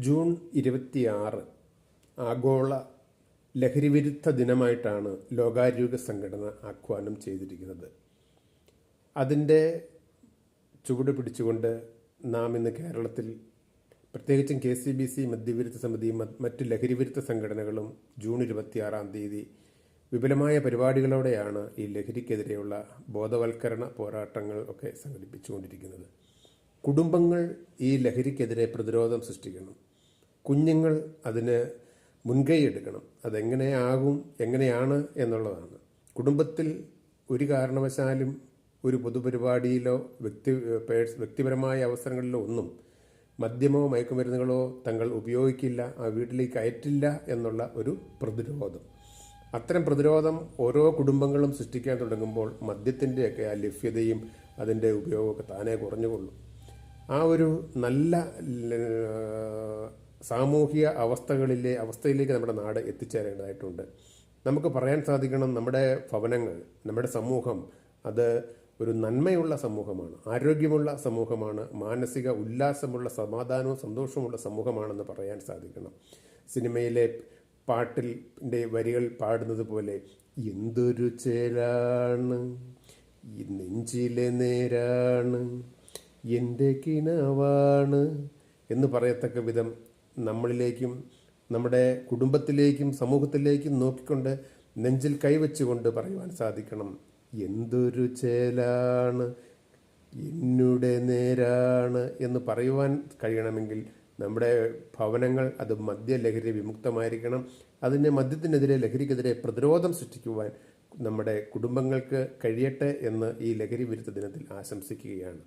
June 26 ആഗോള ലഹരിവിരുദ്ധ ദിനമായിട്ടാണ് ലോകാരോഗ്യ സംഘടന ആഹ്വാനം ചെയ്തിരിക്കുന്നത്. അതിൻ്റെ ചുവട് പിടിച്ചുകൊണ്ട് നാം ഇന്ന് കേരളത്തിൽ പ്രത്യേകിച്ചും KCBC മദ്യവിരുദ്ധ സമിതിയും മറ്റ് ലഹരിവിരുദ്ധ സംഘടനകളും ജൂൺ 26 വിപുലമായ പരിപാടികളോടെയാണ് ഈ ലഹരിക്കെതിരെയുള്ള ബോധവൽക്കരണ പോരാട്ടങ്ങൾ ഒക്കെ സംഘടിപ്പിച്ചുകൊണ്ടിരിക്കുന്നത്. കുടുംബങ്ങൾ ഈ ലഹരിക്കെതിരെ പ്രതിരോധം സൃഷ്ടിക്കണം. കുഞ്ഞുങ്ങൾ അതിന് മുൻകൈ എടുക്കണം. എങ്ങനെയാണ് എന്നുള്ളതാണ്. കുടുംബത്തിൽ ഒരു കാരണവശാലും ഒരു പൊതുപരിപാടിയിലോ വ്യക്തിപരമായ അവസരങ്ങളിലോ ഒന്നും മദ്യമോ മയക്കുമരുന്നുകളോ തങ്ങൾ ഉപയോഗിക്കില്ല, ആ വീട്ടിലേക്ക് അയറ്റില്ല എന്നുള്ള ഒരു പ്രതിരോധം. അത്തരം പ്രതിരോധം ഓരോ കുടുംബങ്ങളും സൃഷ്ടിക്കാൻ തുടങ്ങുമ്പോൾ മദ്യത്തിൻ്റെയൊക്കെ ആ ലഭ്യതയും അതിൻ്റെ ഉപയോഗമൊക്കെ താനേ കുറഞ്ഞുകൊള്ളും. ആ ഒരു നല്ല സാമൂഹിക അവസ്ഥയിലേക്ക് നമ്മുടെ നാട് എത്തിച്ചേരേണ്ടതായിട്ടുണ്ട്. നമുക്ക് പറയാൻ സാധിക്കണം, നമ്മുടെ ഭവനങ്ങൾ, നമ്മുടെ സമൂഹം അത് ഒരു നന്മയുള്ള സമൂഹമാണ്, ആരോഗ്യമുള്ള സമൂഹമാണ്, മാനസിക ഉല്ലാസമുള്ള, സമാധാനവും സന്തോഷവുമുള്ള സമൂഹമാണെന്ന് പറയാൻ സാധിക്കണം. സിനിമയിലെ പാട്ടിൻ്റെ വരികൾ പാടുന്നത് പോലെ എന്തൊരു ചേലാണ് ഈ നെഞ്ചിലെ നേരാണ് എൻ്റെ കിണവാണ് എന്ന് പറയത്തക്ക വിധം നമ്മളിലേക്കും നമ്മുടെ കുടുംബത്തിലേക്കും സമൂഹത്തിലേക്കും നോക്കിക്കൊണ്ട് നെഞ്ചിൽ കൈവച്ചുകൊണ്ട് പറയുവാൻ സാധിക്കണം, എന്തൊരു ചേലാണ് എന്നുടെ നേരാണ് എന്ന് പറയുവാൻ കഴിയണമെങ്കിൽ നമ്മുടെ ഭവനങ്ങൾ അത് മദ്യലഹരി വിമുക്തമായിരിക്കണം. മദ്യത്തിനെതിരെ, ലഹരിക്കെതിരെ പ്രതിരോധം സൃഷ്ടിക്കുവാൻ നമ്മുടെ കുടുംബങ്ങൾക്ക് കഴിയട്ടെ എന്ന് ഈ ലഹരി വിരുദ്ധ ദിനത്തിൽ ആശംസിക്കുകയാണ്.